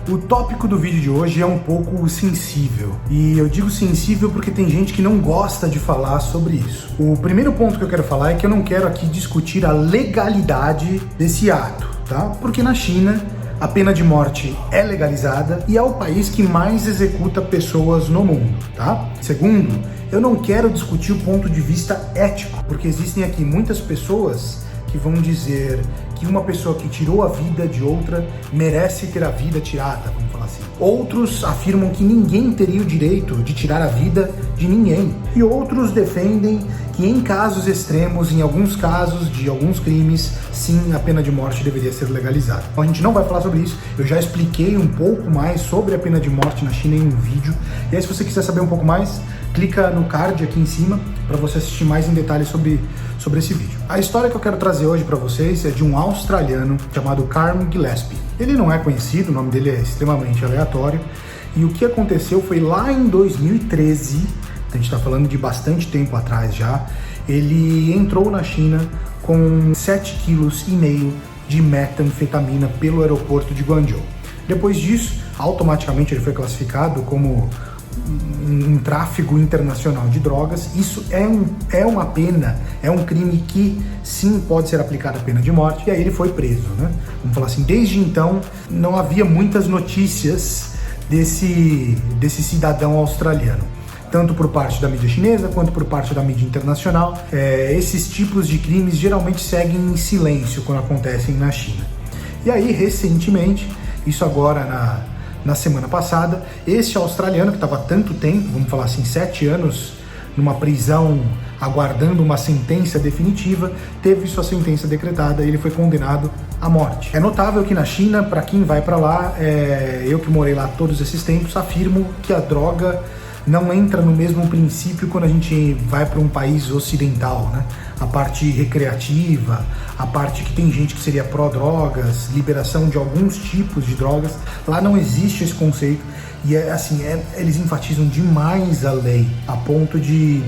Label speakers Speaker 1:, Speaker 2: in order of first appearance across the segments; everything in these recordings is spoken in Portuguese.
Speaker 1: O tópico do vídeo de hoje é um pouco sensível, e eu digo sensível porque tem gente que não gosta de falar sobre isso. O primeiro ponto que eu quero falar é que eu não quero aqui discutir a legalidade desse ato, tá? Porque na China a pena de morte é legalizada e é o país que mais executa pessoas no mundo, tá? Segundo, eu não quero discutir o ponto de vista ético, porque existem aqui muitas pessoas que vão dizer que uma pessoa que tirou a vida de outra merece ter a vida tirada, vamos falar assim. Outros afirmam que ninguém teria o direito de tirar a vida de ninguém. E outros defendem que em casos extremos, em alguns casos de alguns crimes, sim, a pena de morte deveria ser legalizada. Então, a gente não vai falar sobre isso, eu já expliquei um pouco mais sobre a pena de morte na China em um vídeo. E aí, se você quiser saber um pouco mais, clica no card aqui em cima para você assistir mais em detalhes sobre esse vídeo. A história que eu quero trazer hoje para vocês é de um australiano chamado Carm Gillespie. Ele não é conhecido, o nome dele é extremamente aleatório, e o que aconteceu foi lá em 2013, a gente está falando de bastante tempo atrás já, ele entrou na China com 7,5 kg de metanfetamina pelo aeroporto de Guangzhou. Depois disso, automaticamente ele foi classificado como um tráfico internacional de drogas. Isso é uma pena, é um crime que sim pode ser aplicada a pena de morte, e aí ele foi preso, né? Vamos falar assim, desde então não havia muitas notícias desse cidadão australiano, tanto por parte da mídia chinesa quanto por parte da mídia internacional. Esses tipos de crimes geralmente seguem em silêncio quando acontecem na China. E aí, recentemente, isso agora na semana passada, esse australiano que estava tanto tempo, vamos falar assim, 7 anos, numa prisão aguardando uma sentença definitiva, teve sua sentença decretada e ele foi condenado à morte. É notável que na China, para quem vai para lá, eu que morei lá todos esses tempos, afirmo que a droga não entra no mesmo princípio quando a gente vai para um país ocidental, né? A parte recreativa, a parte que tem gente que seria pró-drogas, liberação de alguns tipos de drogas, lá não existe esse conceito. E eles enfatizam demais a lei, a ponto de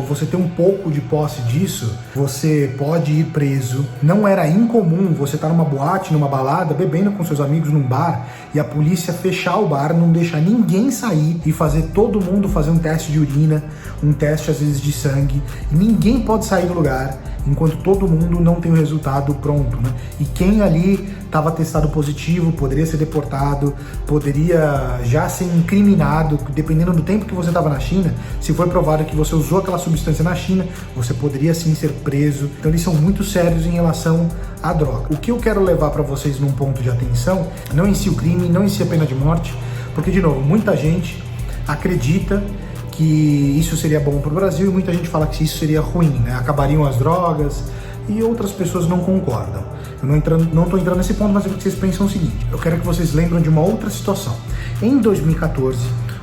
Speaker 1: você ter um pouco de posse disso, você pode ir preso. Não era incomum você estar numa boate, numa balada, bebendo com seus amigos num bar, e a polícia fechar o bar, não deixar ninguém sair e fazer todo mundo fazer um teste de urina, um teste às vezes de sangue, e ninguém pode sair do lugar enquanto todo mundo não tem o resultado pronto, né? E quem ali estava testado positivo poderia ser deportado, poderia já ser incriminado, dependendo do tempo que você estava na China. Se for provado que você usou aquela substância na China, você poderia sim ser preso. Então eles são muito sérios em relação à droga. O que eu quero levar para vocês num ponto de atenção, não em si o crime, não em si a pena de morte, porque, de novo, muita gente acredita que isso seria bom para o Brasil e muita gente fala que isso seria ruim, né? Acabariam as drogas, e outras pessoas não concordam. Eu não estou entrando nesse ponto, mas é porque vocês pensam o seguinte: eu quero que vocês lembrem de uma outra situação. Em 2014,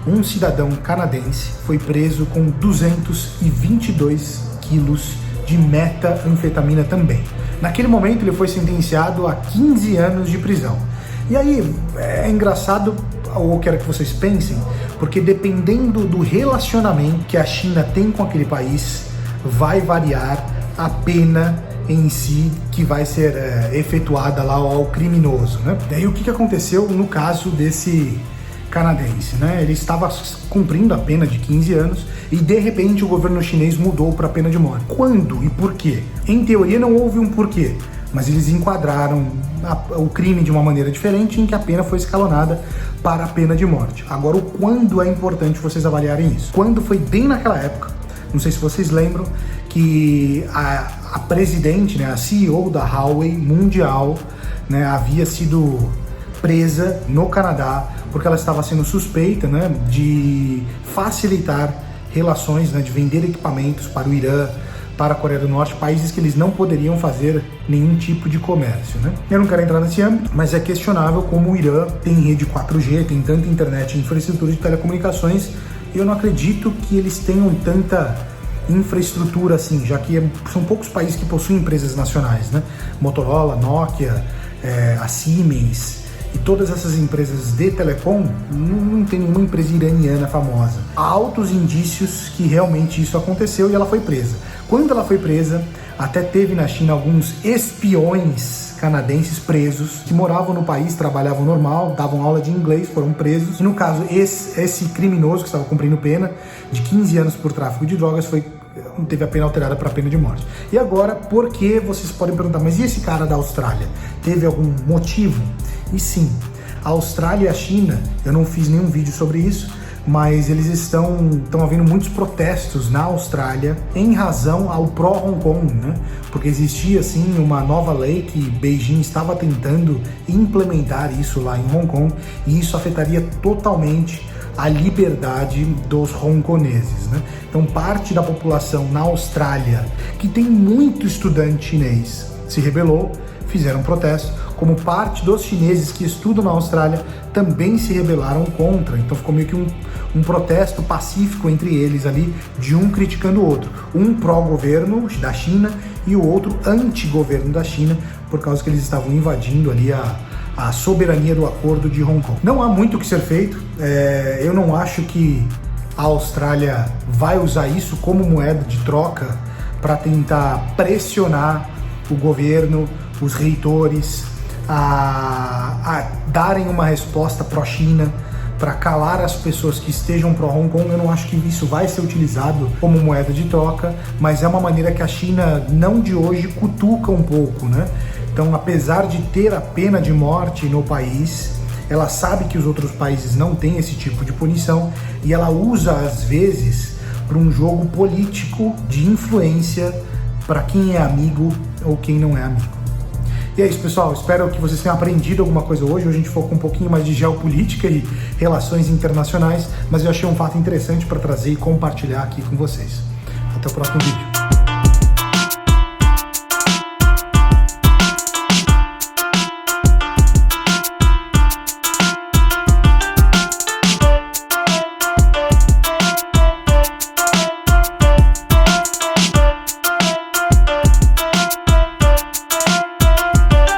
Speaker 1: um cidadão canadense foi preso com 222 quilos de metanfetamina também. Naquele momento ele foi sentenciado a 15 anos de prisão. E aí é engraçado, ou eu quero que vocês pensem, porque dependendo do relacionamento que a China tem com aquele país, vai variar a pena em si que vai ser efetuada lá ao criminoso, né? Daí o que aconteceu no caso desse canadense, né? Ele estava cumprindo a pena de 15 anos e de repente o governo chinês mudou para a pena de morte. Quando e por quê? Em teoria não houve um porquê, mas eles enquadraram o crime de uma maneira diferente, em que a pena foi escalonada para a pena de morte. Agora, o quando é importante vocês avaliarem isso. Quando foi bem naquela época, não sei se vocês lembram, que a presidente, né, a CEO da Huawei mundial, né, havia sido presa no Canadá porque ela estava sendo suspeita, né, de facilitar relações, né, de vender equipamentos para o Irã, para a Coreia do Norte, países que eles não poderiam fazer nenhum tipo de comércio, né? Eu não quero entrar nesse âmbito, mas é questionável como o Irã tem rede 4G, tem tanta internet e infraestrutura de telecomunicações, e eu não acredito que eles tenham tanta infraestrutura assim, já que são poucos países que possuem empresas nacionais, né? Motorola, Nokia, a Siemens e todas essas empresas de telecom, não tem nenhuma empresa iraniana famosa. Há altos indícios que realmente isso aconteceu e ela foi presa. Quando ela foi presa, até teve na China alguns espiões canadenses presos, que moravam no país, trabalhavam normal, davam aula de inglês, foram presos. E no caso, esse criminoso que estava cumprindo pena de 15 anos por tráfico de drogas teve a pena alterada para a pena de morte. E agora, por que vocês podem perguntar, mas e esse cara da Austrália? Teve algum motivo? E sim, a Austrália e a China, eu não fiz nenhum vídeo sobre isso, mas eles estão havendo muitos protestos na Austrália em razão ao pró-Hong Kong, né? Porque existia, sim, uma nova lei que Beijing estava tentando implementar isso lá em Hong Kong, e isso afetaria totalmente a liberdade dos hongkoneses, né? Então, parte da população na Austrália, que tem muito estudante chinês, se rebelou, fizeram protesto, como parte dos chineses que estudam na Austrália também se rebelaram contra. Então ficou meio que um protesto pacífico entre eles ali, de um criticando o outro. Um pró-governo da China e o outro anti-governo da China, por causa que eles estavam invadindo ali a soberania do acordo de Hong Kong. Não há muito o que ser feito. Eu não acho que a Austrália vai usar isso como moeda de troca para tentar pressionar o governo, os reitores, a darem uma resposta pró-China, para calar as pessoas que estejam pró-Hong Kong. Eu não acho que isso vai ser utilizado como moeda de troca, mas é uma maneira que a China, não de hoje, cutuca um pouco, né? Então, apesar de ter a pena de morte no país, ela sabe que os outros países não têm esse tipo de punição, e ela usa, às vezes, para um jogo político de influência para quem é amigo ou quem não é amigo. E é isso, pessoal. Espero que vocês tenham aprendido alguma coisa hoje. Hoje a gente focou um pouquinho mais de geopolítica e relações internacionais, mas eu achei um fato interessante para trazer e compartilhar aqui com vocês. Até o próximo vídeo.